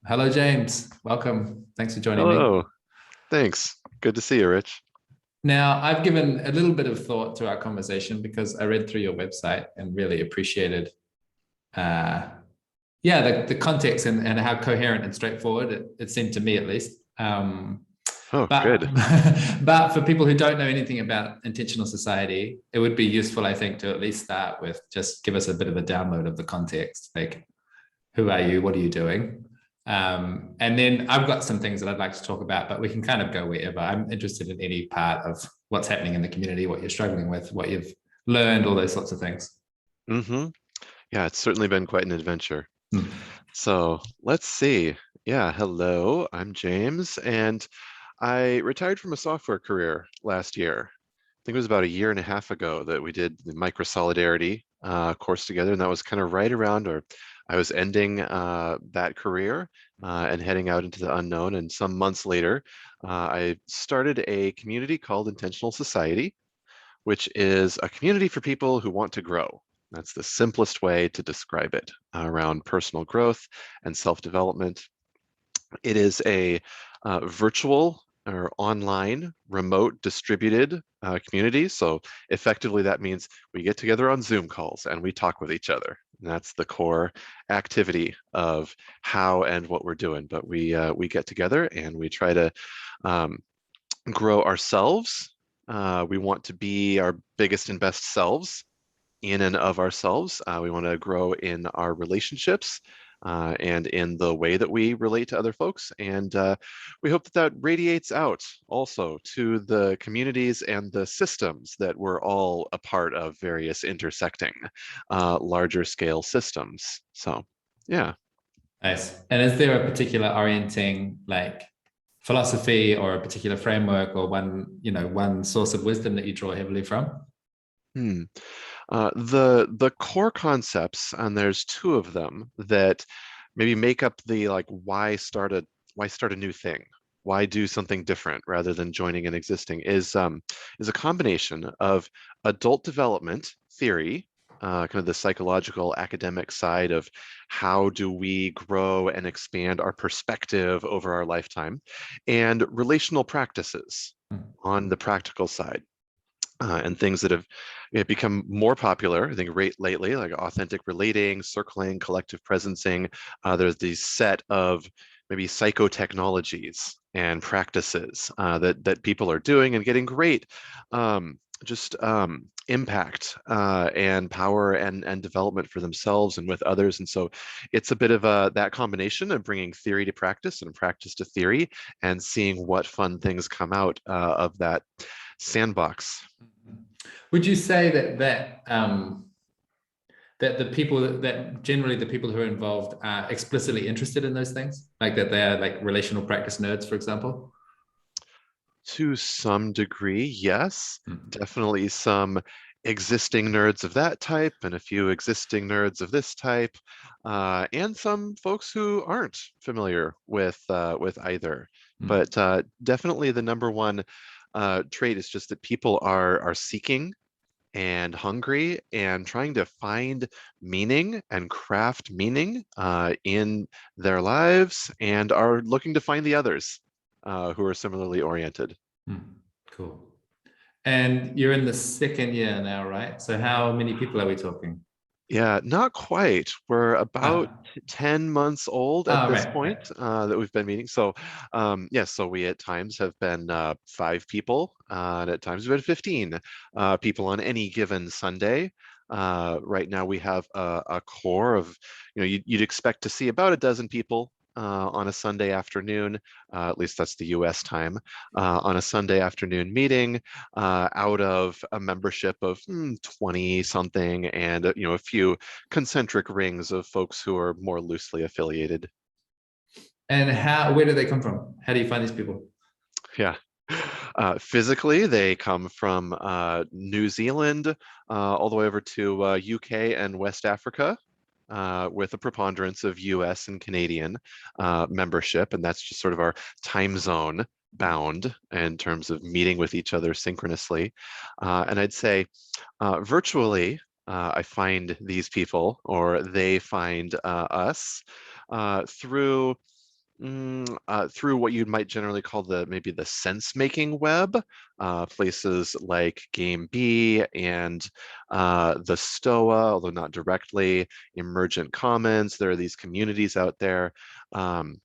Hello, James. Welcome. Thanks for joining me. Hello. Thanks. Good to see you, Rich. Now, I've given a little bit of thought to our conversation because I read through your website and really appreciated, uh, the context and how coherent and straightforward it seemed to me, at least. Oh, But good. but for people who don't know anything about intentional society, it would be useful, I think, to at least start with just give us a bit of a download of the context. Like, who are you? What are you doing? And then I've got some things that I'd like to talk about, but we can kind of go wherever. I'm interested in any part of what's happening in the community, what you're struggling with, what you've learned, all those sorts of things. hmm Yeah, it's certainly been quite an adventure. Hmm. So let's see. Yeah, hello. I'm James, and I retired from a software career last year. I think it was about a year and a half ago that we did the Microsolidarity course together, and that was kind of right around, or I was ending that career and heading out into the unknown. And some months later, I started a community called Intentional Society, which is a community for people who want to grow. That's the simplest way to describe it around personal growth and self-development. It is a virtual or online, remote, distributed community. So effectively, that means we get together on Zoom calls and we talk with each other. And that's the core activity of how and what we're doing. But we get together and we try to um, grow ourselves. We want to be our biggest and best selves in and of ourselves. We want to grow in our relationships and in the way that we relate to other folks. And we hope that that radiates out also to the communities and the systems that we're all a part of, various intersecting larger scale systems. So, yeah. Nice. And is there a particular orienting, like philosophy or a particular framework or one source of wisdom that you draw heavily from? Hmm. The core concepts, and there's two of them that maybe make up the like why start a new thing, why do something different rather than joining an existing is a combination of adult development theory, kind of the psychological academic side of how do we grow and expand our perspective over our lifetime, and relational practices on the practical side and things that have become more popular, I think, lately, like authentic relating, circling, collective presencing. There's these set of maybe psychotechnologies and practices that people are doing and getting great just impact and power and development for themselves and with others. And so it's a bit of that combination of bringing theory to practice and practice to theory and seeing what fun things come out of that sandbox. Would you say that the people that generally the people who are involved are explicitly interested in those things, like that they are like relational practice nerds, for example? To some degree, yes. Hmm. Definitely some existing nerds of that type and a few existing nerds of this type, and some folks who aren't familiar with either. Hmm. But definitely the number one trait is just that people are seeking and hungry and trying to find meaning and craft meaning in their lives and are looking to find the others who are similarly oriented. Hmm. Cool. And you're in the second year now, right? So how many people are we talking? Yeah, not quite. We're about Ah, 10 months old at ah, this right, point right. that we've been meeting. So, yes, so we at times have been five people, and at times we've been 15 people on any given Sunday. Right now we have a core of, you'd expect to see about a dozen people on a Sunday afternoon, at least that's the US time, on a Sunday afternoon meeting out of a membership of 20 something and a few concentric rings of folks who are more loosely affiliated. And where do they come from? How do you find these people? Yeah. Physically, they come from New Zealand all the way over to UK and West Africa, with a preponderance of US and Canadian membership. And that's just sort of our time zone bound in terms of meeting with each other synchronously. And I'd say virtually, I find these people or they find us through Through what you might generally call maybe the sense-making web, places like Game B and the Stoa, although not directly, Emergent Commons. There are these communities out there trying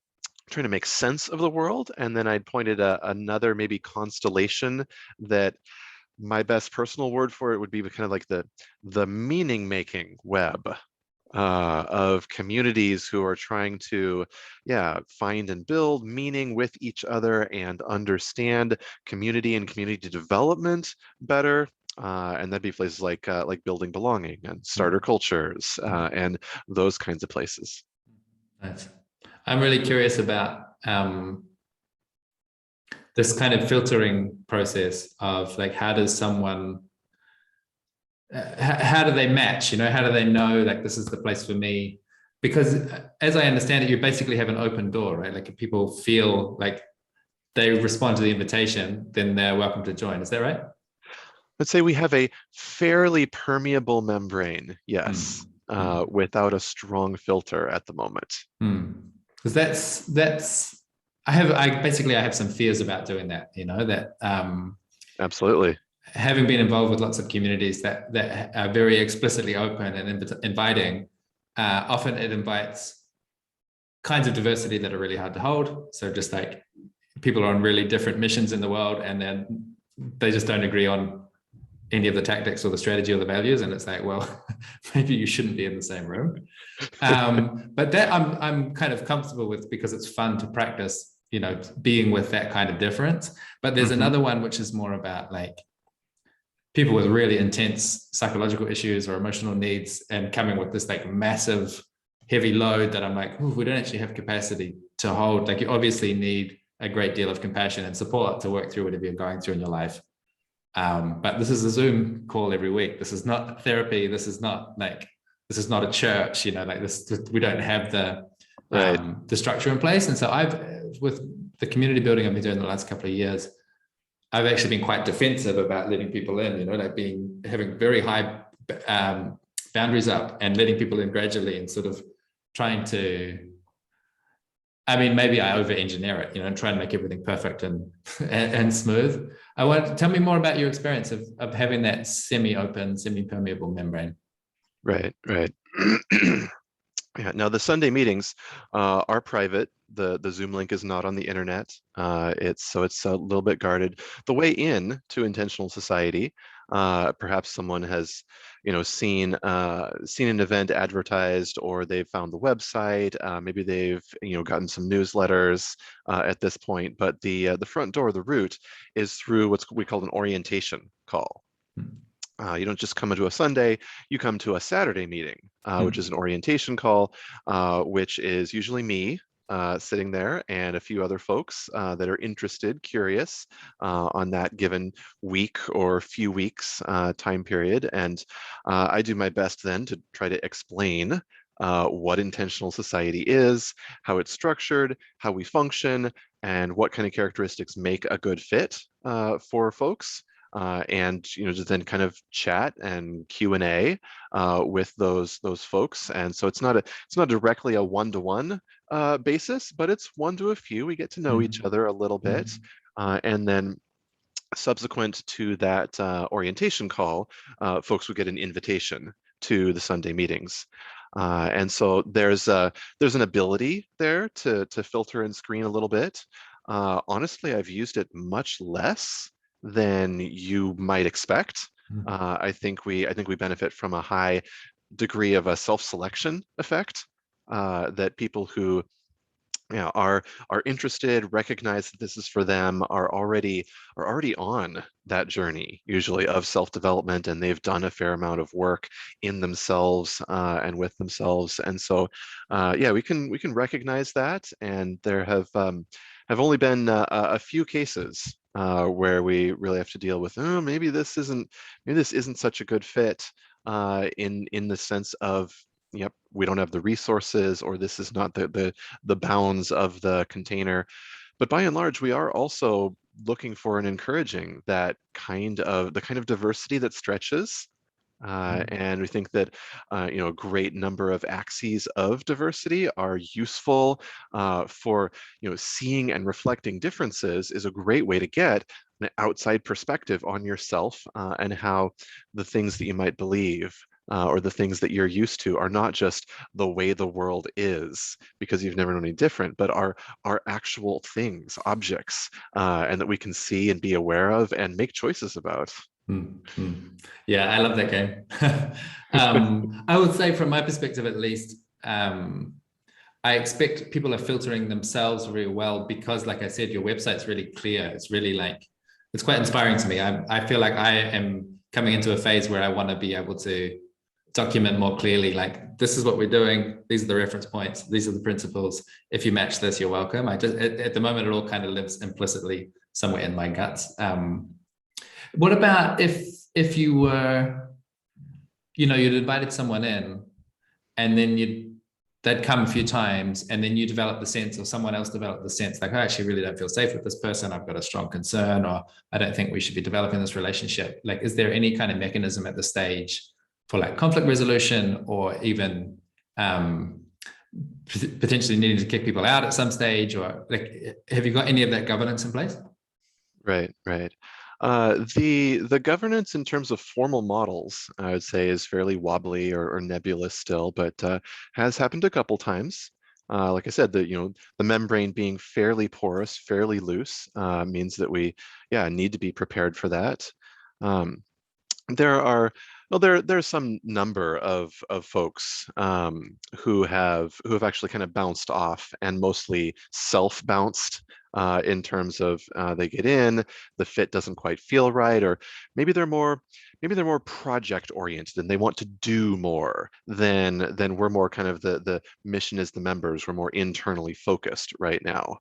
to make sense of the world. And then I'd pointed another maybe constellation that my best personal word for it would be kind of like the meaning-making web. Of communities who are trying to, yeah, find and build meaning with each other and understand community and community development better. And that'd be places like building belonging and starter cultures and those kinds of places. Nice. I'm really curious about this kind of filtering process of like, how does someone how do they match, how do they know like this is the place for me? Because as I understand it, you basically have an open door, right? Like if people feel like they respond to the invitation, then they're welcome to join. Is that right? Let's say we have a fairly permeable membrane, yes, without a strong filter at the moment. Because that's I have some fears about doing that, that Absolutely. having been involved with lots of communities that are very explicitly open and inviting, often it invites kinds of diversity that are really hard to hold. So just like people are on really different missions in the world, and then they just don't agree on any of the tactics or the strategy or the values. And it's like, well, maybe you shouldn't be in the same room. But that I'm kind of comfortable with, because it's fun to practice, being with that kind of difference. But there's another one which is more about like people with really intense psychological issues or emotional needs, and coming with this like massive heavy load that I'm like, we don't actually have capacity to hold. Like you obviously need a great deal of compassion and support to work through whatever you're going through in your life. But this is a Zoom call every week. This is not therapy. This is not a church, like this, we don't have the structure in place. And so with the community building I've been doing the last couple of years, I've actually been quite defensive about letting people in, like having very high boundaries up and letting people in gradually, and sort of trying to, maybe I over-engineer it, and try and make everything perfect and smooth. Tell me more about your experience of having that semi-open, semi-permeable membrane. Right. Yeah, now the Sunday meetings are private. The Zoom link is not on the internet. It's a little bit guarded. The way in to Intentional Society, perhaps someone has, seen an event advertised, or they've found the website. Maybe they've gotten some newsletters at this point. But the front door, the route, is through what we call an orientation call. You don't just come into a Sunday, you come to a Saturday meeting, which is an orientation call, which is usually me sitting there and a few other folks that are interested, curious on that given week or few weeks time period. And I do my best then to try to explain what Intentional Society is, how it's structured, how we function, and what kind of characteristics make a good fit for folks. And just then kind of chat and Q&A with those folks. And so it's not directly a one-to-one basis, but it's one to a few. We get to know each other a little bit, and then subsequent to that orientation call, folks would get an invitation to the Sunday meetings. And so there's an ability there to filter and screen a little bit. Honestly, I've used it much less than you might expect. I think we benefit from a high degree of a self-selection effect, that people who are interested, recognize that this is for them, are already on that journey usually of self-development, and they've done a fair amount of work in themselves and with themselves. And so we can recognize that, and there have only been a few cases where we really have to deal with, maybe this isn't such a good fit in the sense of, yep, we don't have the resources, or this is not the bounds of the container. But by and large, we are also looking for and encouraging the kind of diversity that stretches, And we think that a great number of axes of diversity are useful for seeing and reflecting differences is a great way to get an outside perspective on yourself and how the things that you might believe or the things that you're used to are not just the way the world is because you've never known any different, but are actual things, objects, and that we can see and be aware of and make choices about. Yeah, I love that game. I would say from my perspective, at least, I expect people are filtering themselves very well because, like I said, your website's really clear. It's really it's quite inspiring to me. I feel like I am coming into a phase where I want to be able to document more clearly, like, this is what we're doing. These are the reference points. These are the principles. If you match this, you're welcome. At the moment, it all kind of lives implicitly somewhere in my guts. What about if you were, you'd invited someone in and then they'd come a few times and then you develop the sense, or someone else developed the sense, like, I actually really don't feel safe with this person. I've got a strong concern, or I don't think we should be developing this relationship. Like, is there any kind of mechanism at the stage for like conflict resolution, or even potentially needing to kick people out at some stage? Or like, have you got any of that governance in place? Right. The governance in terms of formal models, I would say, is fairly wobbly or nebulous still, but has happened a couple times. Like I said, the membrane being fairly porous, fairly loose, means that we need to be prepared for that. There's some number of folks who have actually kind of bounced off and mostly self-bounced in terms of they get in, the fit doesn't quite feel right, or maybe they're more project oriented and they want to do more than we're more kind of the mission as the members. We're more internally focused right now.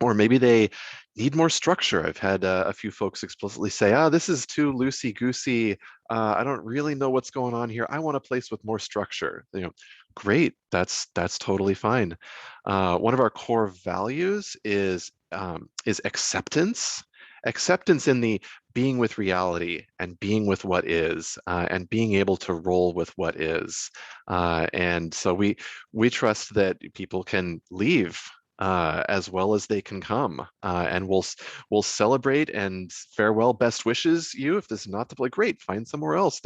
Or maybe they need more structure. I've had a few folks explicitly say, this is too loosey-goosey. I don't really know what's going on here. I want a place with more structure. Great, that's totally fine. One of our core values is acceptance. Acceptance in the being with reality and being with what is, and being able to roll with what is. And so we trust that people can leave as well as they can come, and we'll celebrate and farewell, best wishes you. If this is not the place, great, find somewhere else.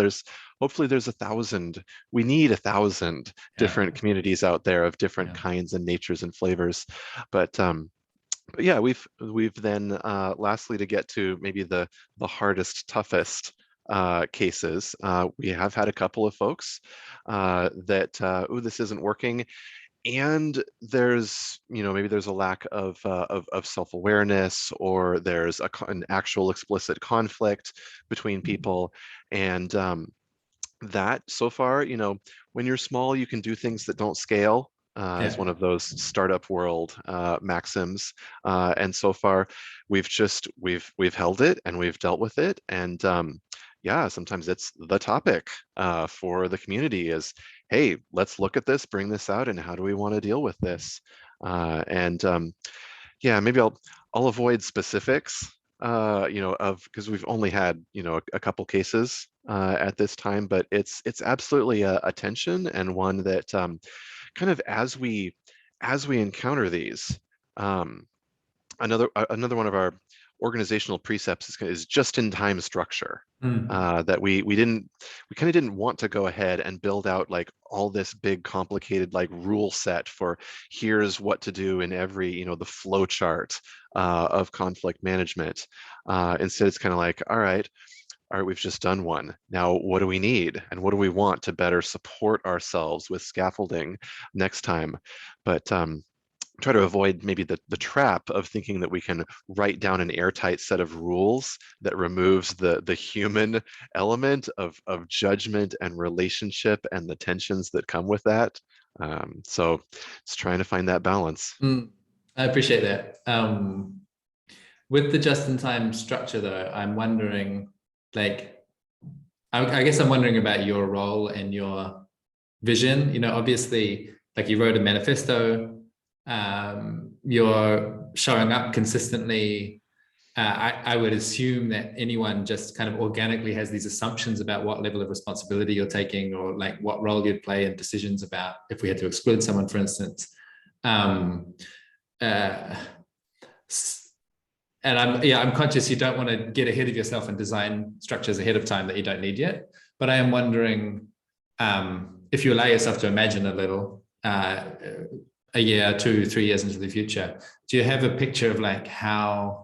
Hopefully there's 1,000. We need 1,000 different communities out there of different kinds and natures and flavors. But yeah, we've then lastly, to get to maybe the hardest, toughest cases, we have had a couple of folks that this isn't working. And there's, maybe there's a lack of self-awareness, or there's an actual explicit conflict between people. And that so far, when you're small, you can do things that don't scale. Is one of those startup world maxims. And so far, we've held it and we've dealt with it. And sometimes it's the topic for the community is, hey, let's look at this, bring this out, and how do we want to deal with this? Maybe I'll avoid specifics, because we've only had, a couple cases at this time, but it's absolutely a tension, and one that kind of as we encounter these, another one of our organizational precepts is just-in-time structure. That we kind of didn't want to go ahead and build out like all this big complicated like rule set for here's what to do in every the flow chart of conflict management. Instead, it's kind of like, all right, we've just done one. Now, what do we need and what do we want to better support ourselves with scaffolding next time? But try to avoid maybe the trap of thinking that we can write down an airtight set of rules that removes the human element of judgment and relationship and the tensions that come with that. So it's trying to find that balance. I appreciate that. With the just-in-time structure, though, I'm wondering, like, I guess I'm wondering about your role and your vision. Obviously, like, you wrote a manifesto. You're showing up consistently. I would assume that anyone just kind of organically has these assumptions about what level of responsibility you're taking, or like what role you'd play in decisions about if we had to exclude someone, for instance. And I'm conscious you don't want to get ahead of yourself and design structures ahead of time that you don't need yet. But I am wondering, if you allow yourself to imagine a little, a year, 2, 3 years into the future, do you have a picture of like how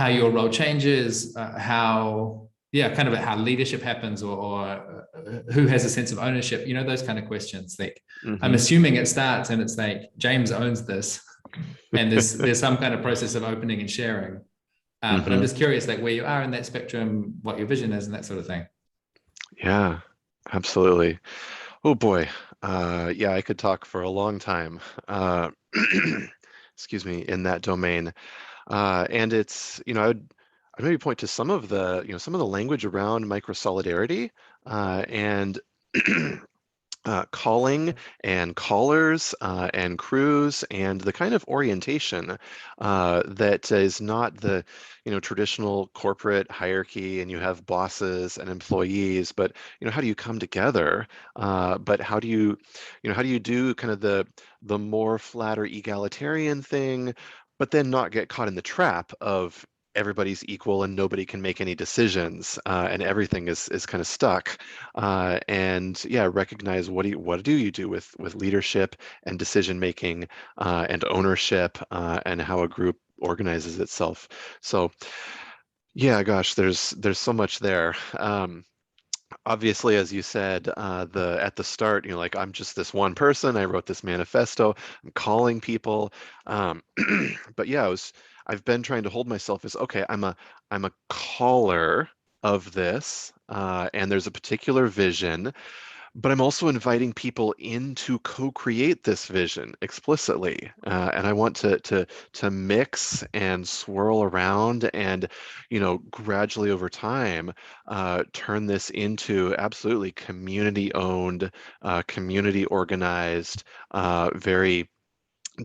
your role changes, how leadership happens, or who has a sense of ownership, those kind of questions. Like, I'm assuming it starts and it's like, James owns this, and there's some kind of process of opening and sharing. But I'm just curious, like, where you are in that spectrum, what your vision is, and that sort of thing. Yeah, absolutely. Oh boy. Yeah, I could talk for a long time, excuse me, in that domain. And it's, I'd maybe point to some of the, some of the language around microsolidarity, and calling and callers, and crews, and the kind of orientation that is not the traditional corporate hierarchy, and you have bosses and employees, but how do you come together, but how do you do kind of the more flat or egalitarian thing, but then not get caught in the trap of everybody's equal and nobody can make any decisions, and everything is kind of stuck, and yeah, recognize what do you do with leadership and decision making, and ownership, and how a group organizes itself. So yeah, gosh, there's so much there. Obviously, as you said, at the start, like, I'm just this one person. I wrote this manifesto. I'm calling people, but yeah, I've been trying to hold myself as, okay, I'm a caller of this, and there's a particular vision, but I'm also inviting people in to co-create this vision explicitly, and I want to mix and swirl around, and gradually over time, turn this into absolutely community-owned, community organized, very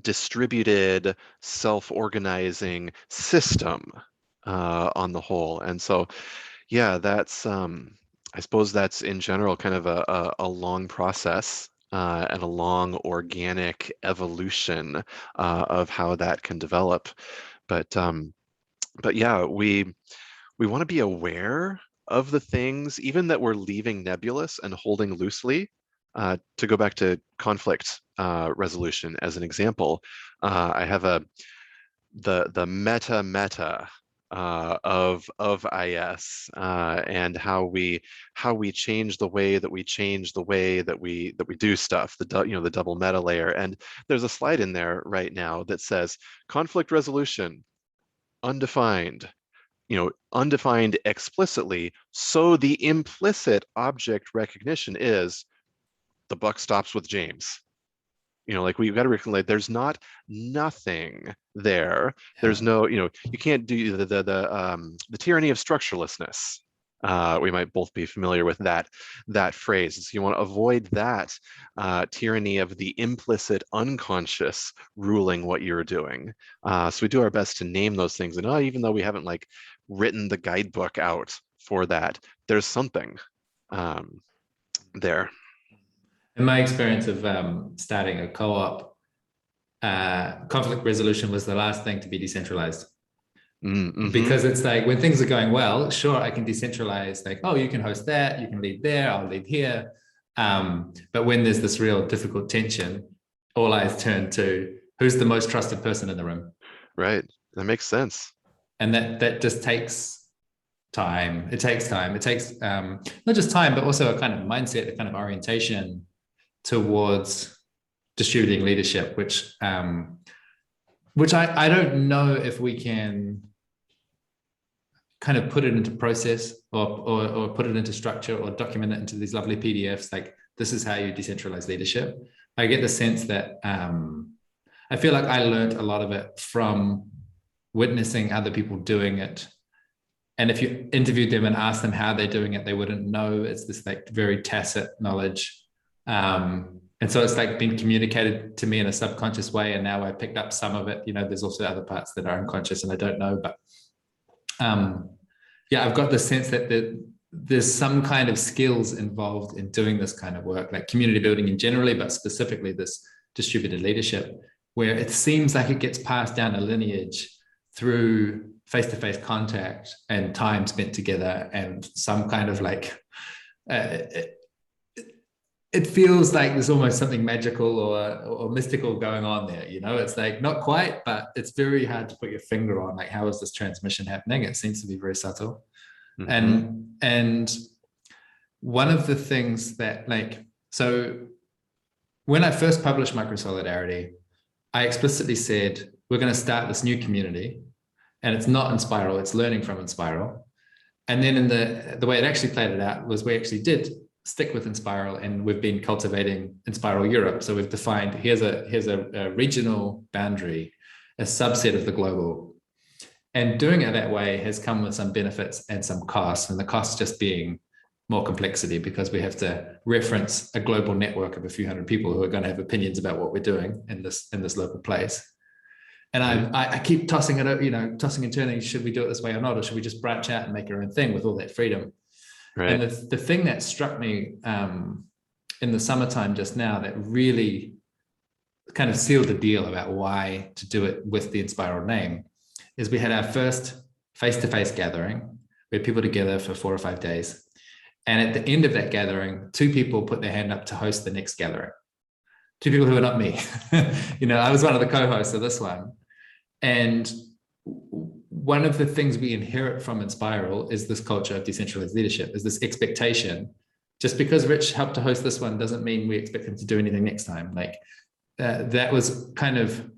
distributed, self-organizing system, on the whole. And so yeah, that's I suppose that's in general kind of a long process, and a long organic evolution, of how that can develop. But yeah, we want to be aware of the things even that we're leaving nebulous and holding loosely. To go back to conflict resolution as an example, I have the meta of IS, and how we change the way that we do stuff, the double meta layer. And there's a slide in there right now that says conflict resolution undefined, undefined explicitly, so the implicit object recognition is the buck stops with James. Like, we've got to recognize there's nothing there. There's no, you can't do the tyranny of structurelessness. We might both be familiar with that phrase. So you want to avoid that tyranny of the implicit unconscious ruling what you're doing. So we do our best to name those things. And even though we haven't like written the guidebook out for that, there's something there. In my experience of starting a co-op, conflict resolution was the last thing to be decentralized. Because it's like, when things are going well, sure, I can decentralize, like, oh, you can host that, you can lead there, I'll lead here. But when there's this real difficult tension, all eyes turn to who's the most trusted person in the room. Right. That makes sense. And that just takes time. It takes time. It takes not just time, but also a kind of mindset, a kind of orientation towards distributing leadership, which I don't know if we can kind of put it into process, or put it into structure, or document it into these lovely PDFs. Like, this is how you decentralize leadership. I get the sense that I feel like I learned a lot of it from witnessing other people doing it. And if you interviewed them and asked them how they're doing it, they wouldn't know. It's this like very tacit knowledge. And so it's like been communicated to me in a subconscious way, and now I picked up some of it. There's also other parts that are unconscious and I don't know, but yeah, I've got the sense that there's some kind of skills involved in doing this kind of work, like community building in generally, but specifically this distributed leadership, where it seems like it gets passed down a lineage through face-to-face contact and time spent together and some kind of like it feels like there's almost something magical or mystical going on there. It's like not quite, but it's very hard to put your finger on, like, how is this transmission happening? It seems to be very subtle. And one of the things that, like, so when I first published Microsolidarity, I explicitly said, we're going to start this new community, and it's not Inspiral, it's learning from Inspiral. And then in the way it actually played it out was we actually did stick with Inspiral, and we've been cultivating Inspiral Europe. So we've defined, here's a regional boundary, a subset of the global. And doing it that way has come with some benefits and some costs, and the costs just being more complexity, because we have to reference a global network of a few hundred people who are going to have opinions about what we're doing in this local place. And I keep tossing it, tossing and turning, should we do it this way or not? Or should we just branch out and make our own thing with all that freedom? Right. And the thing that struck me in the summertime just now that really kind of sealed the deal about why to do it with the Inspiral name is we had our first face-to-face gathering. We had people together for 4 or 5 days. And at the end of that gathering, 2 people put their hand up to host the next gathering. 2 people who are not me. I was one of the co-hosts of this one. And one of the things we inherit from Inspiral is this culture of decentralized leadership, is this expectation. Just because Rich helped to host this one doesn't mean we expect him to do anything next time. Like that was kind of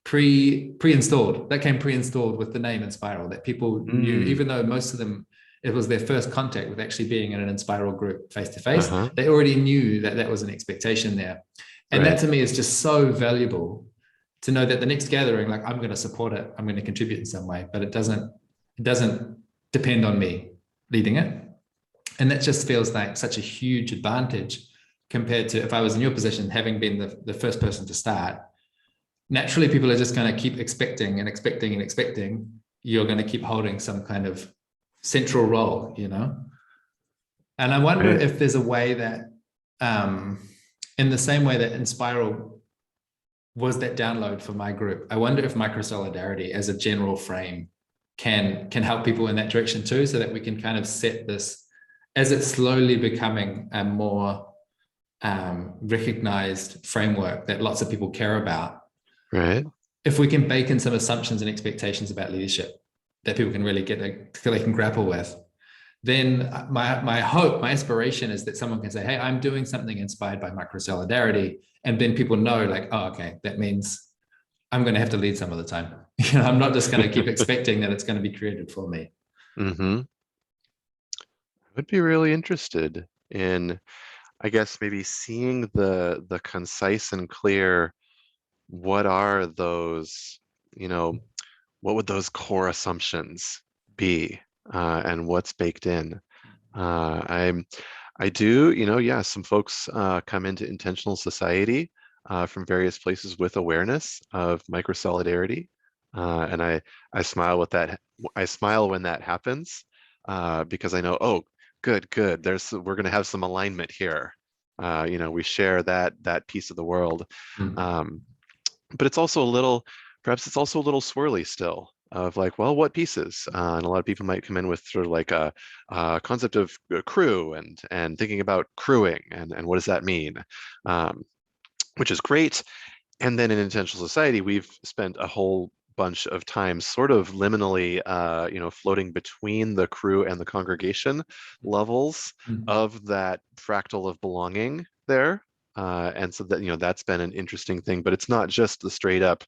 pre-installed. That came pre-installed with the name Inspiral, that people knew, even though most of them, it was their first contact with actually being in an Inspiral group face-to-face. They already knew that that was an expectation there. And that to me is just so valuable, to know that the next gathering, like, I'm going to support it, I'm going to contribute in some way, but it doesn't depend on me leading it. And that just feels like such a huge advantage compared to if I was in your position, having been the first person to start. Naturally, people are just going to keep expecting and expecting and expecting. You're going to keep holding some kind of central role, And I wonder if there's a way that, in the same way that Inspiral was that download for my group, I wonder if Microsolidarity as a general frame can help people in that direction too, so that we can kind of set this, as it's slowly becoming a more recognized framework that lots of people care about. Right. If we can bake in some assumptions and expectations about leadership that people can really they can grapple with, then my hope, my aspiration is that someone can say, hey, I'm doing something inspired by Microsolidarity. And then people know, like, oh, okay, that means I'm going to have to lead some of the time. I'm not just going to keep expecting that it's going to be created for me. I would be really interested in, I guess, maybe seeing the concise and clear, what are those, what would those core assumptions be, and what's baked in. I do, some folks come into intentional society from various places with awareness of Microsolidarity, and I smile with that. I smile when that happens, because I know, oh, good. We're going to have some alignment here. We share that piece of the world, but it's also perhaps it's also a little swirly still, of like, well, what pieces? And a lot of people might come in with sort of like a concept of crew and thinking about crewing and what does that mean, which is great. And then in intentional society, we've spent a whole bunch of time sort of liminally, floating between the crew and the congregation levels of that fractal of belonging there. And so that, that's been an interesting thing, but it's not just the straight up,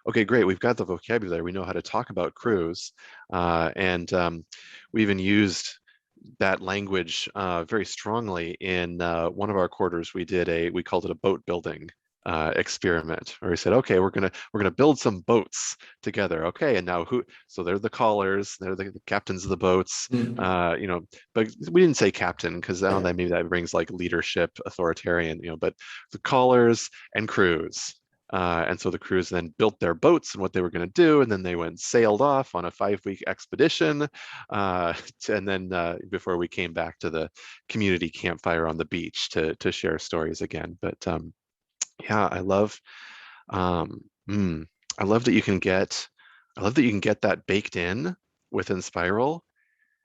okay, great, we've got the vocabulary, we know how to talk about crews. And we even used that language very strongly in one of our quarters. We called it a boat building experiment, where we said, okay, we're gonna build some boats together. Okay, and now who? So they're the callers, they're the captains of the boats. You know, but we didn't say captain because I don't know, maybe that brings like leadership, authoritarian. You know, but the callers and crews. And so the crews then built their boats and what they were going to do, and then they went sailed off on a 5-week expedition, and then before we came back to the community campfire on the beach to share stories again. But yeah, um, I love that you can get, I love that you can get that baked in within Spiral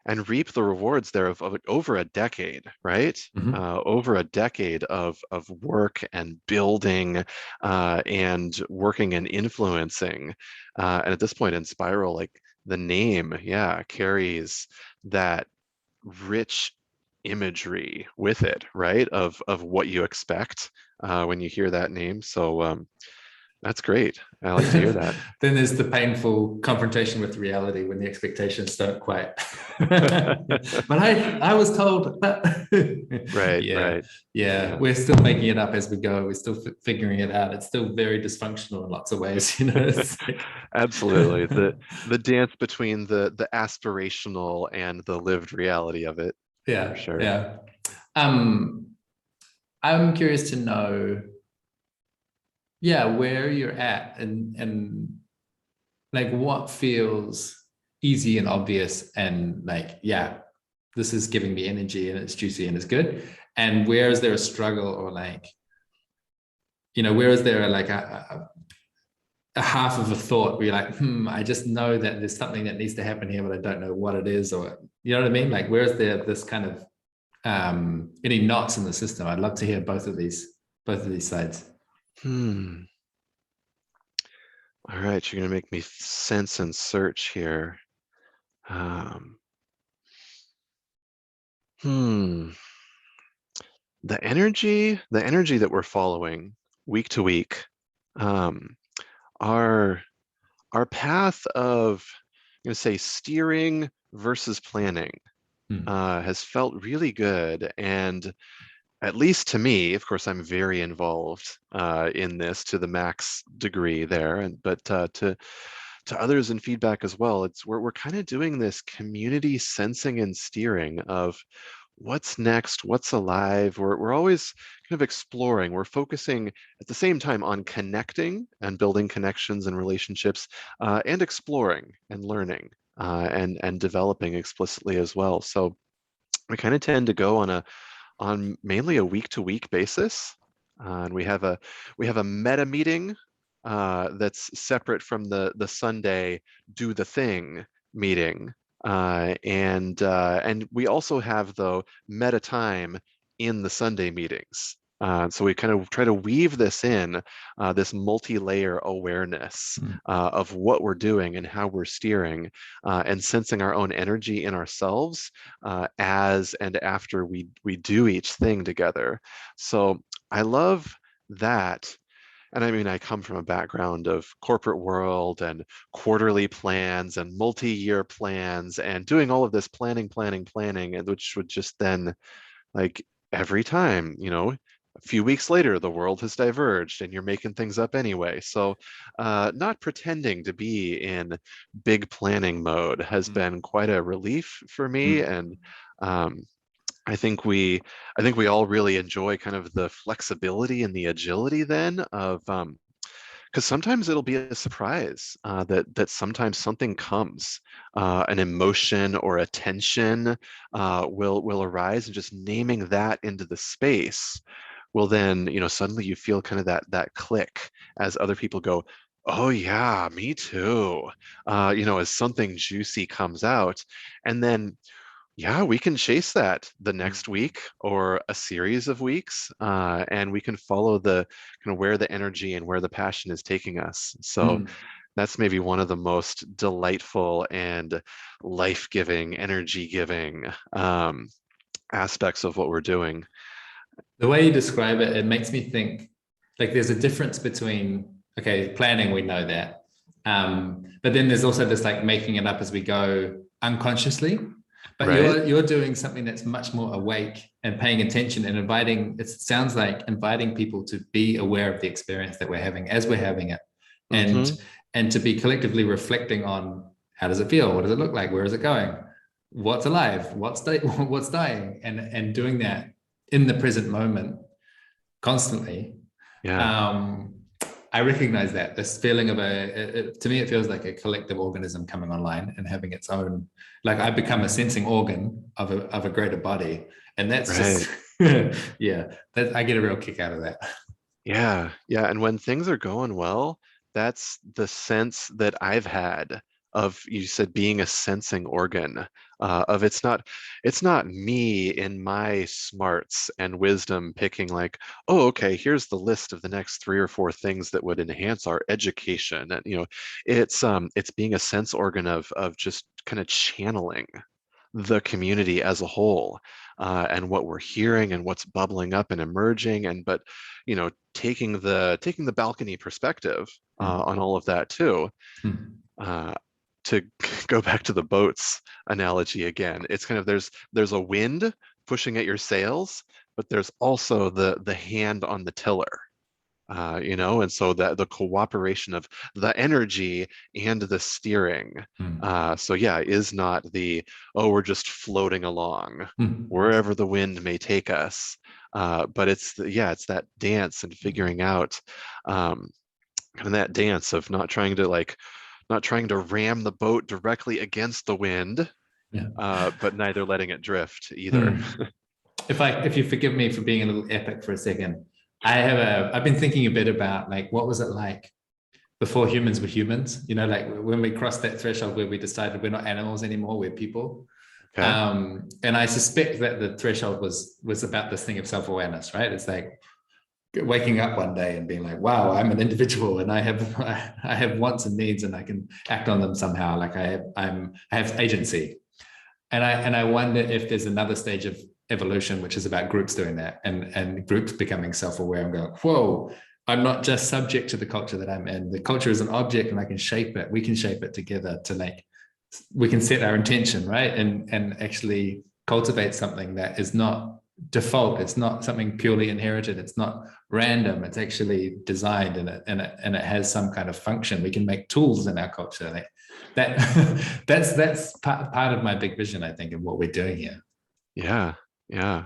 and reap the rewards there of like over a decade, right? Over a decade of work and building and working and influencing. And at this point in Spiral, like the name, yeah, carries that rich imagery with it, right? Of what you expect when you hear that name. So that's great. I like to hear that. Then there's the painful confrontation with reality when the expectations don't quite. But I was told that. Right, Yeah, right. yeah. We're still making it up as we go. We're still figuring it out. It's still very dysfunctional in lots of ways, you know. Like... Absolutely. The dance between the aspirational and the lived reality of it. Yeah, For sure. yeah. I'm curious to know, yeah, where you're at and like what feels easy and obvious and like, yeah, this is giving me energy and it's juicy and it's good. And where is there a struggle or like, you know, where is there like a half of a thought where you're like, I just know that there's something that needs to happen here, but I don't know what it is, or you know what I mean? Like, where is there this kind of any knots in the system? I'd love to hear both of these sides. All right, you're gonna make me sense and search here. The energy that we're following week to week, our path of, I'm gonna say, steering versus planning has felt really good. And at least to me, of course, I'm very involved in this to the max degree there, and but to others in feedback as well, it's we're kind of doing this community sensing and steering of what's next, what's alive. We're always kind of exploring. We're focusing at the same time on connecting and building connections and relationships, and exploring and learning and developing explicitly as well. So we kind of tend to go on mainly a week-to-week basis, and we have a meta meeting that's separate from the Sunday do the thing meeting, and we also have, though, meta time in the Sunday meetings. So we kind of try to weave this in, this multi-layer awareness of what we're doing and how we're steering, and sensing our own energy in ourselves as and after we do each thing together. So I love that. And I mean, I come from a background of corporate world and quarterly plans and multi-year plans and doing all of this planning, and which would just then, like, every time, you know, a few weeks later, the world has diverged and you're making things up anyway. So not pretending to be in big planning mode has been quite a relief for me. And I think we all really enjoy kind of the flexibility and the agility then of, because sometimes it'll be a surprise that sometimes something comes, an emotion or a tension will arise, and just naming that into the space will then, you know, suddenly you feel kind of that click as other people go, oh yeah, me too, you know, as something juicy comes out. And then yeah, we can chase that the next week or a series of weeks, and we can follow the kind of where the energy and where the passion is taking us. So that's maybe one of the most delightful and life-giving, energy-giving aspects of what we're doing. The way you describe it, it makes me think like there's a difference between, okay, planning, we know that. But then there's also this like making it up as we go unconsciously. But Right. you're doing something that's much more awake and paying attention and inviting, it sounds like inviting people to be aware of the experience that we're having as we're having it, and Mm-hmm. and to be collectively reflecting on how does it feel, what does it look like, where is it going, what's alive, what's dying, and doing that in the present moment constantly. Yeah. um I recognize that this feeling of to me, it feels like a collective organism coming online and having its own, like I become a sensing organ of a greater body. And that's Right. just, yeah, I get a real kick out of that. Yeah, yeah. And when things are going well, that's the sense that I've had of, you said, being a sensing organ, of it's not me in my smarts and wisdom picking like, oh, okay, here's the list of the next 3 or 4 things that would enhance our education. And it's being a sense organ of just kind of channeling the community as a whole, and what we're hearing and what's bubbling up and emerging, and but taking the balcony perspective on all of that too. uh, to go back to the boats analogy again, it's kind of there's a wind pushing at your sails, but there's also the hand on the tiller, and so that the cooperation of the energy and the steering. So yeah, is not the, oh, we're just floating along wherever the wind may take us, but it's that dance and figuring out, um, kind of that dance of not trying to ram the boat directly against the wind, Yeah. but neither letting it drift either. Hmm. If you forgive me for being a little epic for a second, I've been thinking a bit about, like, what was it like before humans were humans, like when we crossed that threshold where we decided we're not animals anymore, we're people. Okay. And I suspect that the threshold was about this thing of self-awareness, right? It's like waking up one day and being like, wow, I'm an individual and I have wants and needs and I can act on them somehow. Like I have agency. And I wonder if there's another stage of evolution which is about groups doing that, and groups becoming self-aware and going, whoa, I'm not just subject to the culture that I'm in. The culture is an object and I can shape it. We can shape it together to, like, we can set our intention, right? And actually cultivate something that is not default. It's not something purely inherited. It's not random. It's actually designed, and it has some kind of function. We can make tools in our culture. Like that that's part of my big vision, I think, of what we're doing here. Yeah, yeah.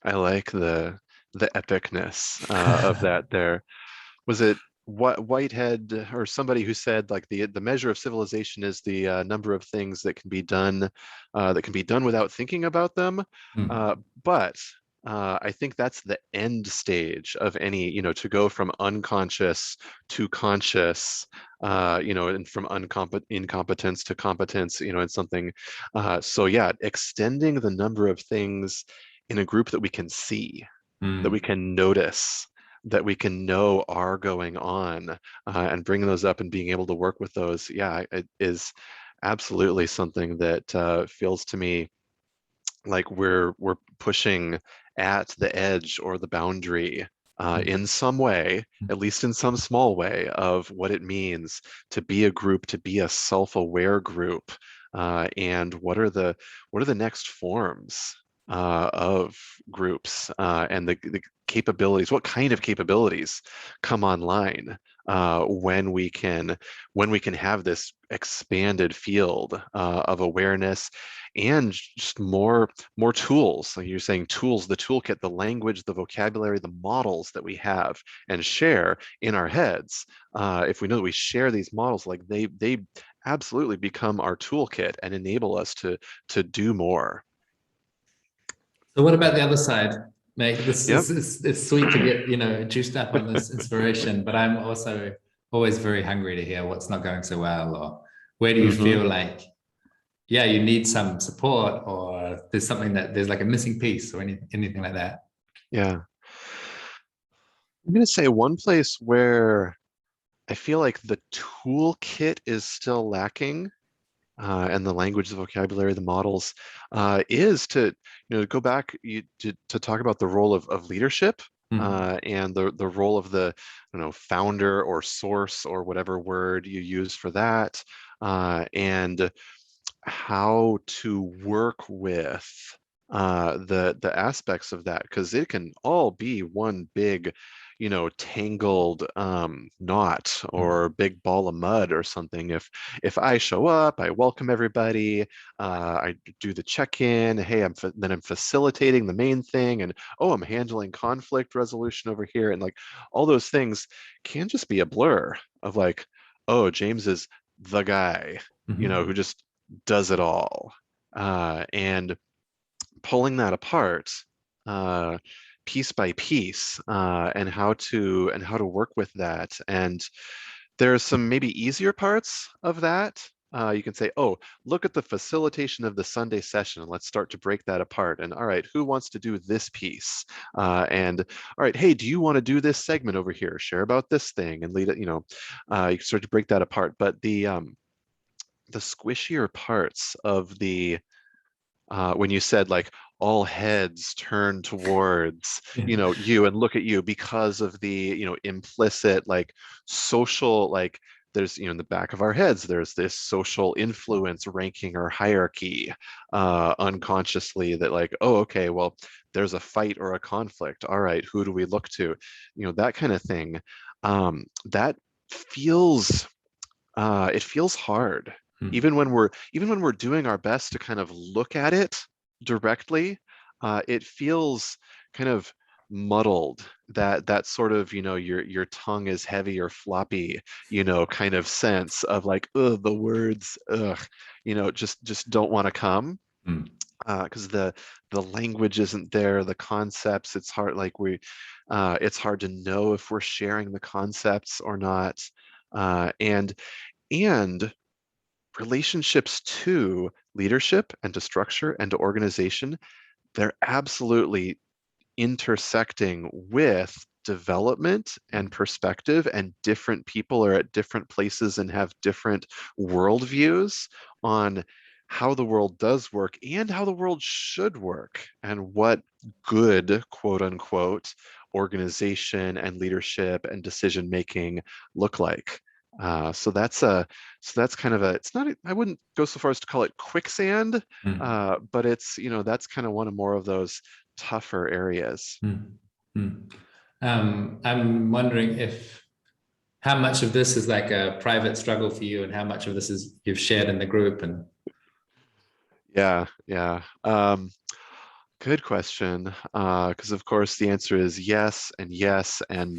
I like the epicness of that there. Was it what Whitehead or somebody who said like the measure of civilization is the number of things that can be done without thinking about them. Mm. But I think that's the end stage of any, to go from unconscious to conscious, and from incompetence to competence, in something. So yeah, extending the number of things in a group that we can see, that we Mm. can notice, that we can know are going on, and bringing those up and being able to work with those, yeah, it is absolutely something that feels to me like we're pushing at the edge or the boundary, in some way, at least in some small way, of what it means to be a group, to be a self-aware group, and what are the next forms of groups, and the capabilities, what kind of capabilities come online when we can have this expanded field of awareness, and just more tools. Like you're saying, tools, the toolkit, the language, the vocabulary, the models that we have and share in our heads. If we know that we share these models, like they absolutely become our toolkit and enable us to do more. So what about the other side, mate? This Yep. is it's sweet to get, juiced up on this inspiration, but I'm also always very hungry to hear what's not going so well, or where do you Hmm. feel like, yeah, you need some support, or there's like a missing piece, or anything like that. Yeah. I'm going to say one place where I feel like the toolkit is still lacking, and the language, the vocabulary, the models, is to go back, to talk about the role of leadership, Mm. and the role of the, founder or source or whatever word you use for that, and how to work with the aspects of that, because it can all be one big, tangled knot Mm. or big ball of mud or something. If I show up, I welcome everybody, I do the check-in, hey, then I'm facilitating the main thing, and oh, I'm handling conflict resolution over here, and like all those things can just be a blur of like, oh, James is the guy, Mhm. who just does it all. And pulling that apart uh, piece by piece, and how to work with that. And there's some maybe easier parts of that. You can say, oh, look at the facilitation of the Sunday session. Let's start to break that apart. And all right, who wants to do this piece? And all right, hey, do you want to do this segment over here? Share about this thing and lead it. You can start to break that apart. But the squishier parts of the when you said like all heads turn towards Yeah. you and look at you because of the implicit like social, like there's in the back of our heads there's this social influence ranking or hierarchy unconsciously that like, oh, okay, well, there's a fight or a conflict, all right, who do we look to, that kind of thing. That feels it feels hard, Mm. even when we're doing our best to kind of look at it directly. It feels kind of muddled. That sort of your tongue is heavy or floppy, kind of sense of like, ugh, the words, ugh, just don't want to come Mm. because the language isn't there, the concepts. It's hard, like it's hard to know if we're sharing the concepts or not. And relationships to leadership and to structure and to organization, they're absolutely intersecting with development and perspective, and different people are at different places and have different worldviews on how the world does work and how the world should work, and what good, quote unquote, organization and leadership and decision making look like. So that's kind of a, it's not, I wouldn't go so far as to call it quicksand, Mm. but it's, that's kind of one of more of those tougher areas. Mm. Mm. I'm wondering if how much of this is like a private struggle for you, and how much of this is you've shared in the group. And Yeah, yeah. Good question. Because of course the answer is yes, and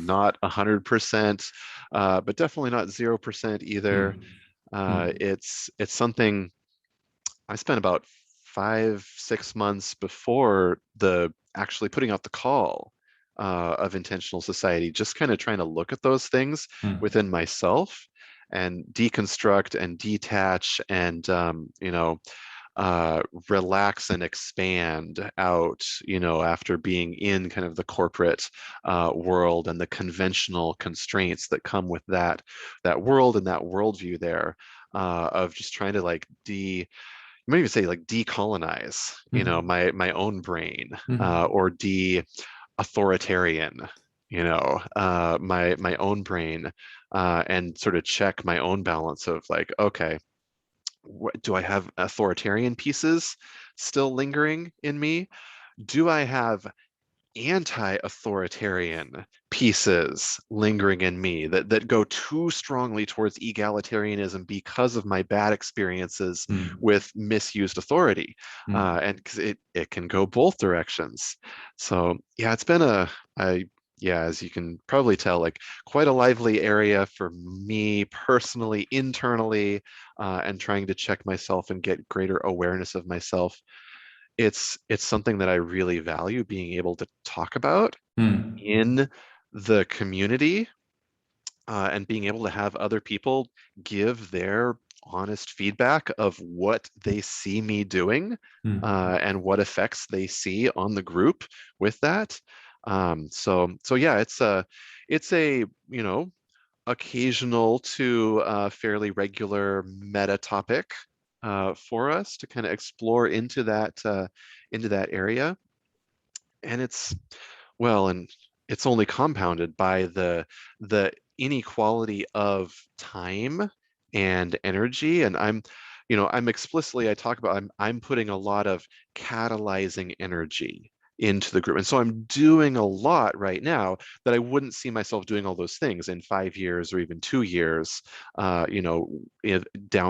not 100%, but definitely not 0% either. mm. Mm. It's something I spent about 5, 6 months before the actually putting out the call of intentional society, just kind of trying to look at those things Mm. within myself and deconstruct and detach and uh, relax and expand out, after being in kind of the corporate world and the conventional constraints that come with that world and that worldview there, of just trying to like you might even say like decolonize, Mm. my own brain, Mm. or de-authoritarian, my own brain, and sort of check my own balance of like, okay, do I have authoritarian pieces still lingering in me? Do I have anti-authoritarian pieces lingering in me that go too strongly towards egalitarianism because of my bad experiences Mm. with misused authority? Mm. And because it can go both directions. So yeah, it's been yeah, as you can probably tell, like quite a lively area for me personally, internally, and trying to check myself and get greater awareness of myself. It's something that I really value being able to talk about Mm. in the community, and being able to have other people give their honest feedback of what they see me doing, Mm. and what effects they see on the group with that. So yeah, it's a occasional to fairly regular meta topic for us to kind of explore into that area. And it's only compounded by the inequality of time and energy. And I talk about, I'm putting a lot of catalyzing energy into the group. And so I'm doing a lot right now that I wouldn't see myself doing all those things in 5 years or even 2 years, down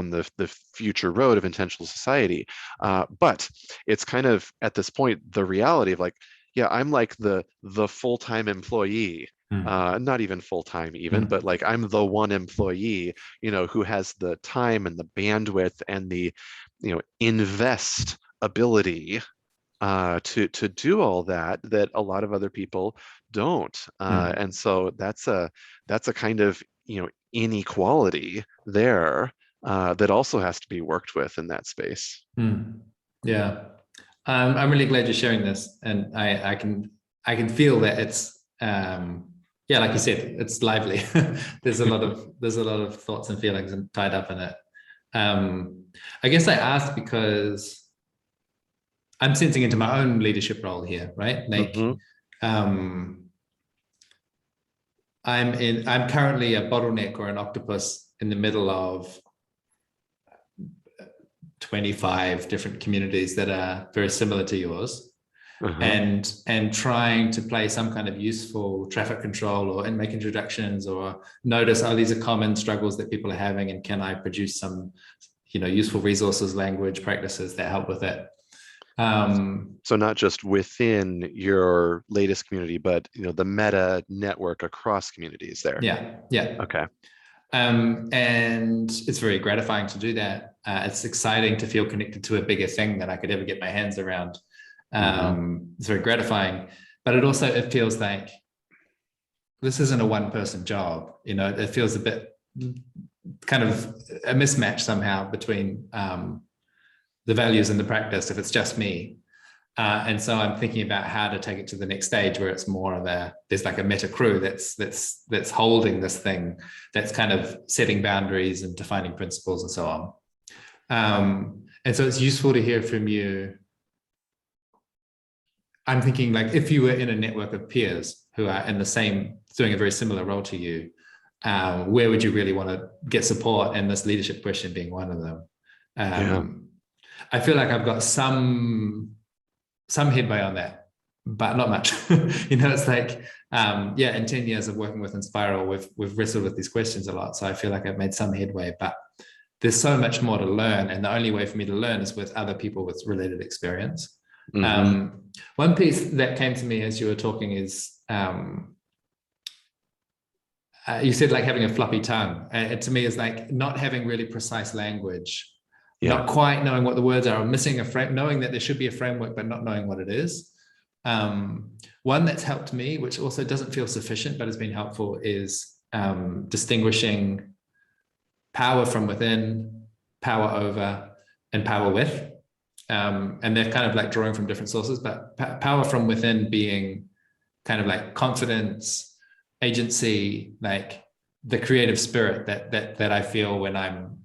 the future road of intentional society. But it's kind of at this point, the reality of like, yeah, I'm like the full-time employee, not even full-time even, but like I'm the one employee, who has the time and the bandwidth and the, invest ability to do all that a lot of other people don't. And so that's a kind of, inequality there that also has to be worked with in that space. Yeah. I'm really glad you're sharing this, and I can feel that it's yeah, like you said, it's lively. there's a lot of thoughts and feelings tied up in it. I guess I asked because I'm sensing into my own leadership role here, right? Like, I'm currently a bottleneck or an octopus in the middle of 25 different communities that are very similar to yours, and trying to play some kind of useful traffic control or make introductions or notice, oh, these are common struggles that people are having, and can I produce some, useful resources, language, practices that help with it. So not just within your latest community, but the meta network across communities there. Yeah. Okay. And it's very gratifying to do that. It's exciting to feel connected to a bigger thing than I could ever get my hands around. It's very gratifying, but it feels like this isn't a one-person job. It feels a bit kind of a mismatch somehow between the values and the practice if it's just me. And so I'm thinking about how to take it to the next stage where it's more of there's like a meta crew that's holding this thing, that's kind of setting boundaries and defining principles and so on. And so it's useful to hear from you. I'm thinking, like, if you were in a network of peers who are doing a very similar role to you, where would you really want to get support? And this leadership question being one of them. I feel like I've got some headway on that, but not much. It's like, in 10 years of working with Inspiral, we've wrestled with these questions a lot. So I feel like I've made some headway, but there's so much more to learn. And the only way for me to learn is with other people with related experience. One piece that came to me as you were talking is, you said like having a floppy tongue. It to me is like not having really precise language. Not quite knowing what the words are, or missing a frame, knowing that there should be a framework, but not knowing what it is. One that's helped me, which also doesn't feel sufficient, but has been helpful, is distinguishing power from within, power over, and power with. And they're kind of like drawing from different sources, but power from within being kind of like confidence, agency, like the creative spirit that I feel when I'm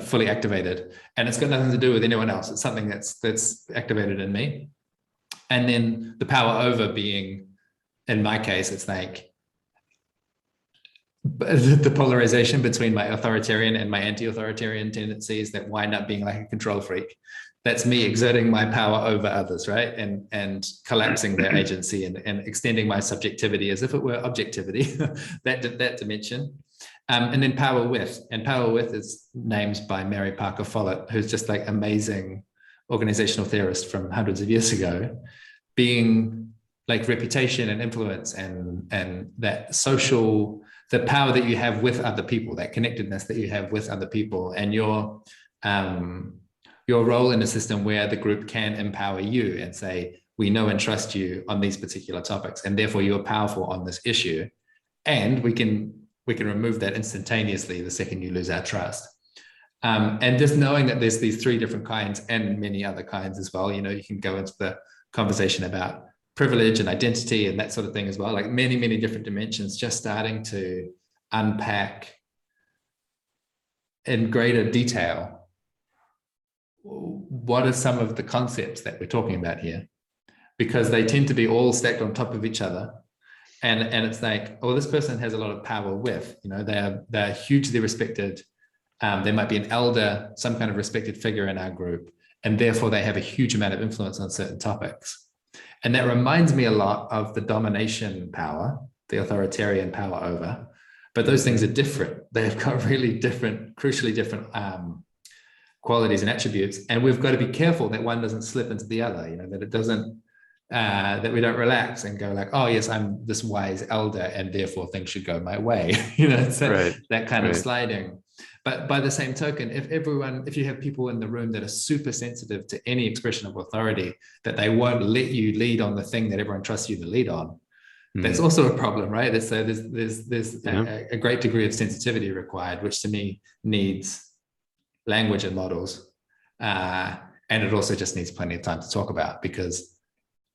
fully activated, and it's got nothing to do with anyone else. It's something that's activated in me. And then the power over being, in my case, it's like the polarization between my authoritarian and my anti-authoritarian tendencies that wind up being like a control freak. That's me exerting my power over others, right? And collapsing their agency and extending my subjectivity as if it were objectivity, that dimension. And then power with, is named by Mary Parker Follett, who's just like amazing organizational theorist from hundreds of years ago, being like reputation and influence and that social, the power that you have with other people, that connectedness that you have with other people, and your role in a system where the group can empower you and say, we know and trust you on these particular topics, and therefore you're powerful on this issue, and we can remove that instantaneously the second you lose our trust. And just knowing that there's these three different kinds and many other kinds as well. You can go into the conversation about privilege and identity and that sort of thing as well, like many, many different dimensions, just starting to unpack in greater detail what are some of the concepts that we're talking about here, because they tend to be all stacked on top of each other. And it's like, oh, this person has a lot of power with, they're hugely respected There might be an elder, some kind of respected figure in our group, and therefore they have a huge amount of influence on certain topics. And that reminds me a lot of the domination power, the authoritarian power over, but those things are different. They've got really different, crucially different qualities and attributes. And we've got to be careful that one doesn't slip into the other, you know, that it doesn't, that we don't relax and go like, oh yes, I'm this wise elder and therefore things should go my way. You know, so that kind of sliding. But by the same token, if you have people in the room that are super sensitive to any expression of authority, that they won't let you lead on the thing that everyone trusts you to lead on, that's also a problem, right? So there's a great degree of sensitivity required, which to me needs language and models. And it also just needs plenty of time to talk about, because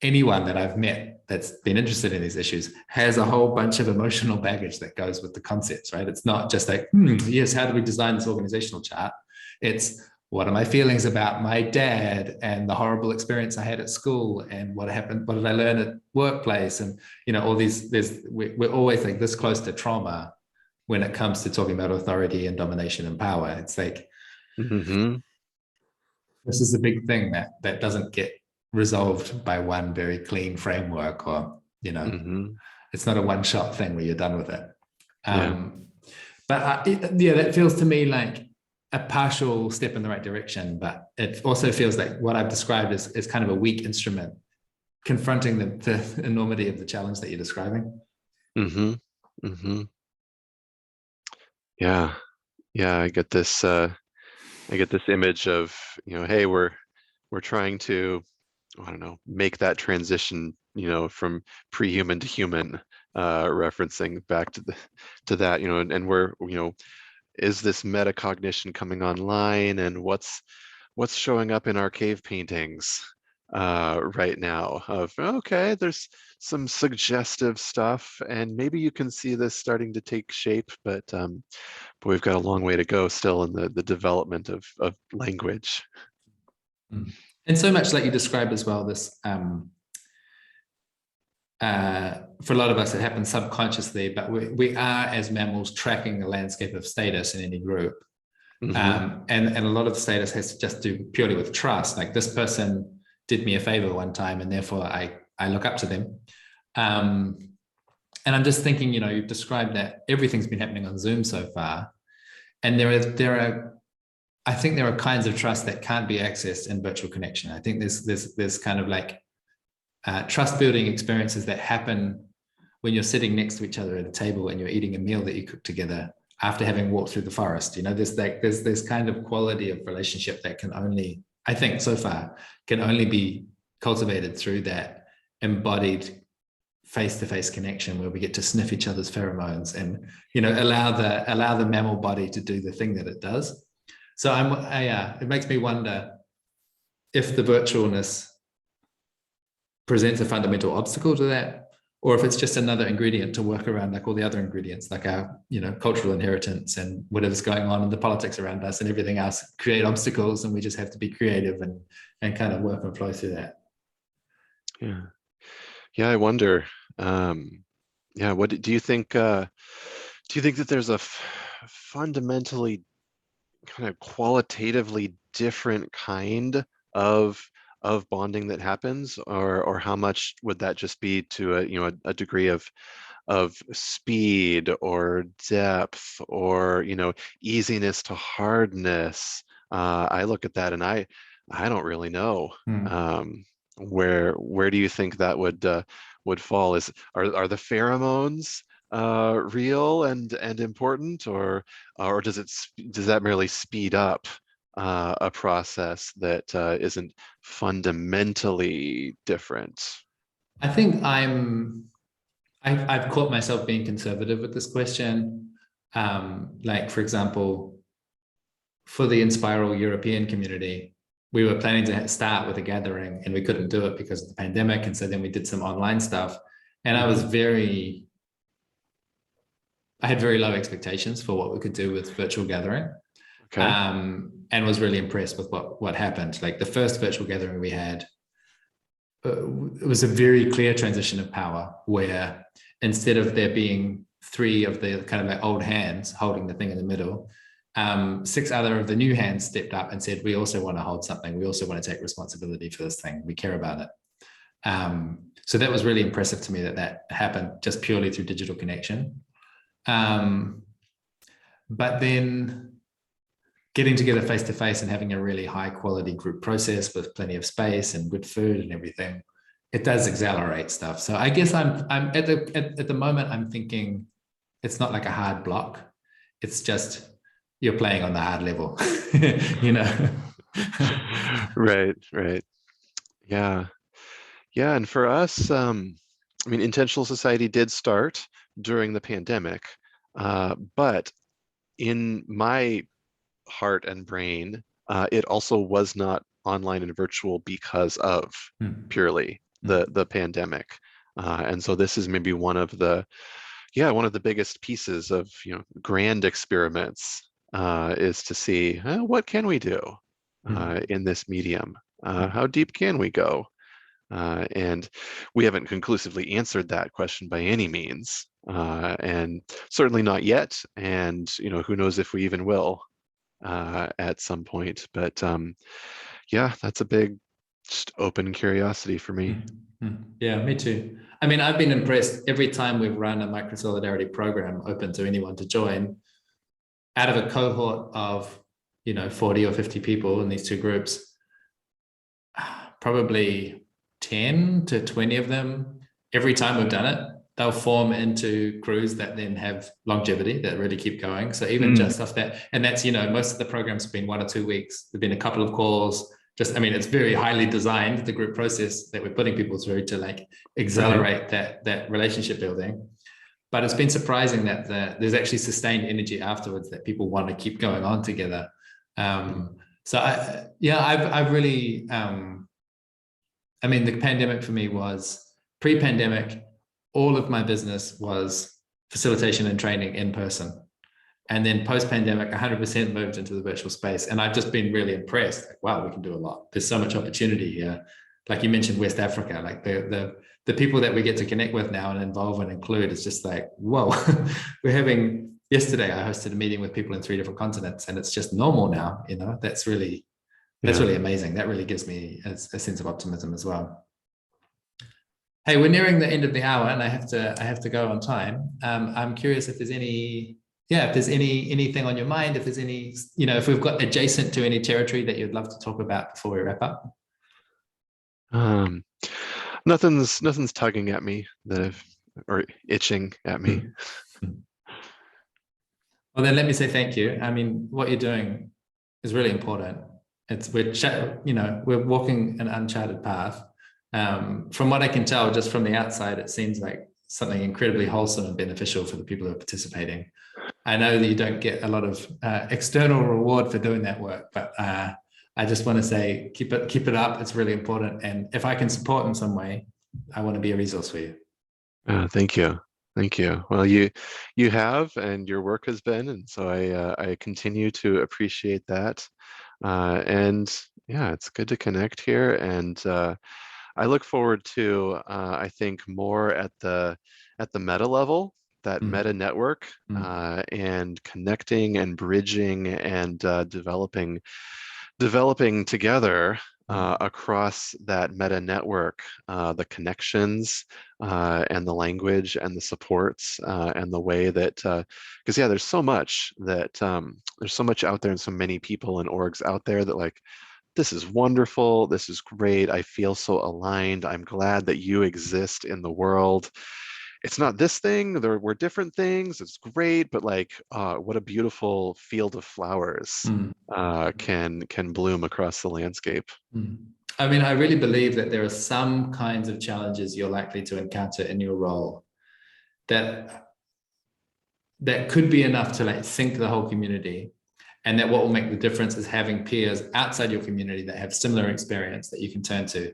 anyone that I've met that's been interested in these issues has a whole bunch of emotional baggage that goes with the concepts, right? It's not just like, yes, how do we design this organizational chart? It's, what are my feelings about my dad and the horrible experience I had at school, and what happened, what did I learn at workplace? And, you know, all these, we're always like this close to trauma when it comes to talking about authority and domination and power. It's like, this is a big thing that doesn't get resolved by one very clean framework, or, you know, it's not a one-shot thing where you're done with it. But that feels to me like a partial step in the right direction, but it also feels like what I've described is kind of a weak instrument confronting the enormity of the challenge that you're describing. Yeah, I get this image of, you know, hey, we're trying to, I don't know, make that transition, you know, from pre-human to human, referencing back to that, you know, and we're, you know, is this metacognition coming online, and what's showing up in our cave paintings right now of, okay, there's some suggestive stuff, and maybe you can see this starting to take shape, but we've got a long way to go still in the development of language. And so much like you described as well, this for a lot of us it happens subconsciously, but we are as mammals tracking the landscape of status in any group. And a lot of status has to just do purely with trust, like this person did me a favor one time and therefore I look up to them. And I'm just thinking, you know, you've described that everything's been happening on Zoom so far, and I think there are kinds of trust that can't be accessed in virtual connection. I think there's kind of like trust building experiences that happen when you're sitting next to each other at a table and you're eating a meal that you cook together after having walked through the forest. You know, there's kind of quality of relationship that can only, I think so far, can only be cultivated through that embodied face-to-face connection where we get to sniff each other's pheromones and, you know, allow the mammal body to do the thing that it does. So it makes me wonder if the virtualness presents a fundamental obstacle to that, or if it's just another ingredient to work around like all the other ingredients, like our, you know, cultural inheritance and whatever's going on in the politics around us and everything else create obstacles, and we just have to be creative and kind of work and flow through that. Yeah, I wonder. What do you think? Do you think that there's a fundamentally kind of qualitatively different kind of bonding that happens, or how much would that just be to a degree of speed or depth or, you know, easiness to hardness? I look at that and I don't really know. Where do you think that would fall? Are the pheromones real and important, or does that merely speed up a process that isn't fundamentally different? I think I've caught myself being conservative with this question. Like, for example, for the Inspiral European community, we were planning to start with a gathering and we couldn't do it because of the pandemic. And so then we did some online stuff. And I had very low expectations for what we could do with virtual gathering. Okay. And was really impressed with what happened. Like the first virtual gathering we had, it was a very clear transition of power where instead of there being three of the kind of like old hands holding the thing in the middle, 6 other of the new hands stepped up and said, we also want to hold something. We also want to take responsibility for this thing. We care about it. So that was really impressive to me that happened just purely through digital connection. But then getting together face to face and having a really high quality group process with plenty of space and good food and everything, it does accelerate stuff. So I guess I'm at the moment, I'm thinking it's not like a hard block. It's just you're playing on the hard level, you know. Right. Yeah. And for us, I mean, Intentional Society did start during the pandemic, but in my heart and brain, it also was not online and virtual because of purely the pandemic. And so this is maybe one of the biggest pieces of, grand experiments, is to see what can we do in this medium? How deep can we go? And we haven't conclusively answered that question by any means, and certainly not yet. And who knows if we even will at some point. But yeah, that's a big, just open curiosity for me. Yeah, me too. I mean, I've been impressed every time we've run a Microsolidarity program open to anyone to join. Out of a cohort of 40 or 50 people in these two groups, probably 10 to 20 of them, every time we've done it, they'll form into crews that then have longevity, that really keep going. So even just off that, and that's, most of the programs have been 1 or 2 weeks. There've been a couple of calls. It's very highly designed, the group process that we're putting people through to like accelerate that relationship building. But it's been surprising that there's actually sustained energy afterwards, that people want to keep going on together. So I've really, the pandemic for me was pre-pandemic. All of my business was facilitation and training in person. And then post-pandemic, 100% moved into the virtual space. And I've just been really impressed. Like, wow, we can do a lot. There's so much opportunity here. Like you mentioned, West Africa, like the people that we get to connect with now and involve and include, is just like, whoa. Yesterday, I hosted a meeting with people in 3 different continents, and it's just normal now. That's really amazing. That really gives me a sense of optimism as well. Hey, we're nearing the end of the hour, and I have to go on time. I'm curious if there's anything on your mind, if there's any, if we've got adjacent to any territory that you'd love to talk about before we wrap up. Nothing's tugging at me or itching at me. Well, then let me say thank you. What you're doing is really important. We're walking an uncharted path. From what I can tell, just from the outside, it seems like something incredibly wholesome and beneficial for the people who are participating. I know that you don't get a lot of external reward for doing that work, but I just want to say, keep it up. It's really important. And if I can support in some way, I want to be a resource for you. Thank you. Well, you have, and your work has been, and so I continue to appreciate that. And yeah, it's good to connect here. And I look forward to, I think, more at the meta level, that meta network, and connecting and bridging and developing together across that meta network, the connections and the language and the supports and the way that, because there's so much out there, and so many people and orgs out there that like, this is wonderful, this is great, I feel so aligned, I'm glad that you exist in the world. It's not this thing, we're different things, it's great, but like, what a beautiful field of flowers can bloom across the landscape. I really believe that there are some kinds of challenges you're likely to encounter in your role that could be enough to like sink the whole community. And that what will make the difference is having peers outside your community that have similar experience that you can turn to.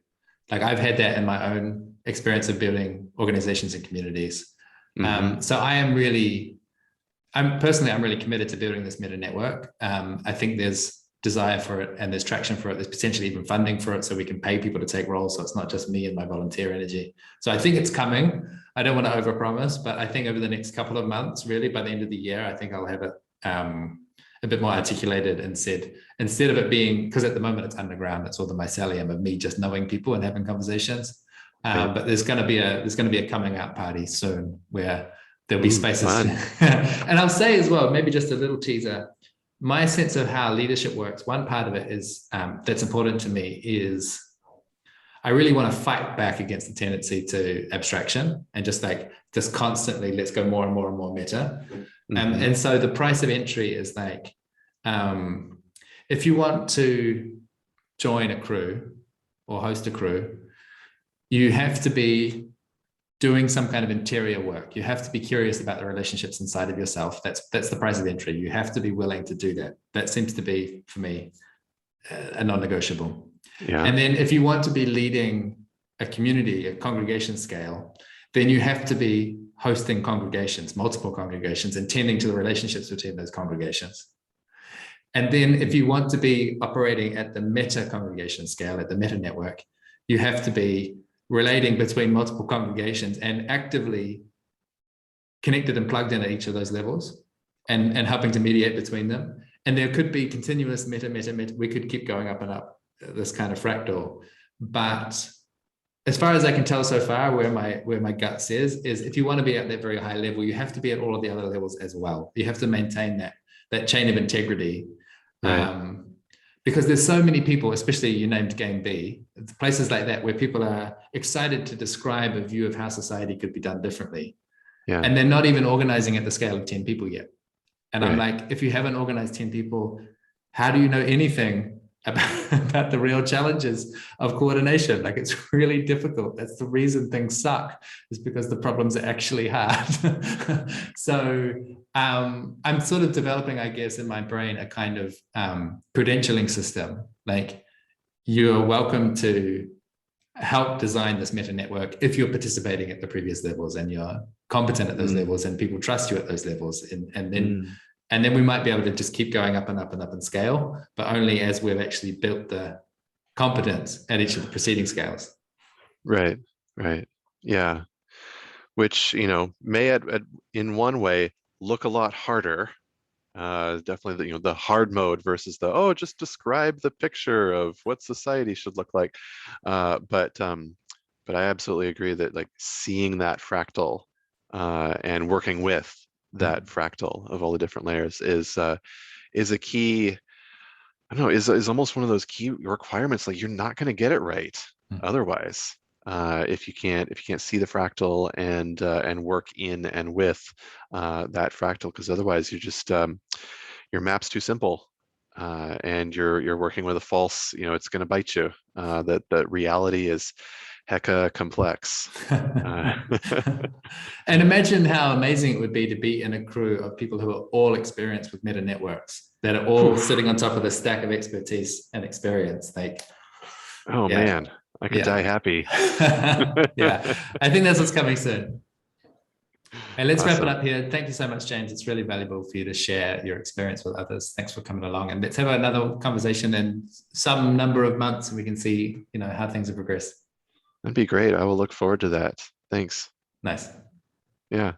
Like I've had that in my own experience of building organizations and communities. So I'm really committed to building this meta network. I think there's desire for it and there's traction for it. There's potentially even funding for it so we can pay people to take roles. So it's not just me and my volunteer energy. So I think it's coming. I don't want to overpromise, but I think over the next couple of months, really by the end of the year, I think I'll have it a bit more articulated and said, instead of it being, because at the moment it's underground, it's all the mycelium of me just knowing people and having conversations. But there's going to be a coming out party soon where there'll be spaces. And I'll say as well, maybe just a little teaser, my sense of how leadership works, one part of it is that's important to me is I really want to fight back against the tendency to abstraction and just constantly let's go more and more and more meta. And so the price of entry is like, if you want to join a crew or host a crew, you have to be doing some kind of interior work. You have to be curious about the relationships inside of yourself. That's the price of entry. You have to be willing to do that. That seems to be, for me, a non-negotiable. Yeah. And then if you want to be leading a community, a congregation scale, then you have to be hosting congregations, multiple congregations, and tending to the relationships between those congregations. And then if you want to be operating at the meta congregation scale, at the meta network, you have to be relating between multiple congregations and actively connected and plugged in at each of those levels and helping to mediate between them. And there could be continuous meta. We could keep going up and up this kind of fractal. But as far as I can tell so far, where my gut says is if you want to be at that very high level, you have to be at all of the other levels as well. You have to maintain that chain of integrity. Right. Because there's so many people, especially you named Game B, places like that where people are excited to describe a view of how society could be done differently. Yeah. And they're not even organizing at the scale of 10 people yet. And right. I'm like, if you haven't organized 10 people, how do you know anything about the real challenges of coordination? Like, it's really difficult. That's the reason things suck, is because the problems are actually hard. So I'm sort of developing, I guess, in my brain, a kind of credentialing system. Like, you're welcome to help design this meta network if you're participating at the previous levels and you're competent at those levels and people trust you at those levels. And then we might be able to just keep going up and up and up in scale, but only as we've actually built the competence at each of the preceding scales. Right. Yeah. Which, may in one way look a lot harder. Definitely the hard mode versus just describe the picture of what society should look like. But I absolutely agree that seeing that fractal and working with that fractal of all the different layers is a key. I don't know, is almost one of those key requirements. Like, you're not going to get it right otherwise, if you can't see the fractal and work in and with that fractal, because otherwise you're just your map's too simple, and you're working with a false. It's going to bite you. That reality is hecka complex. And imagine how amazing it would be to be in a crew of people who are all experienced with meta networks, that are all sitting on top of the stack of expertise and experience. Man, I could die happy. Yeah, I think that's what's coming soon. And let's wrap it up here. Thank you so much, James. It's really valuable for you to share your experience with others. Thanks for coming along, and let's have another conversation in some number of months and we can see how things have progressed. That'd be great. I will look forward to that. Thanks. Nice. Yeah.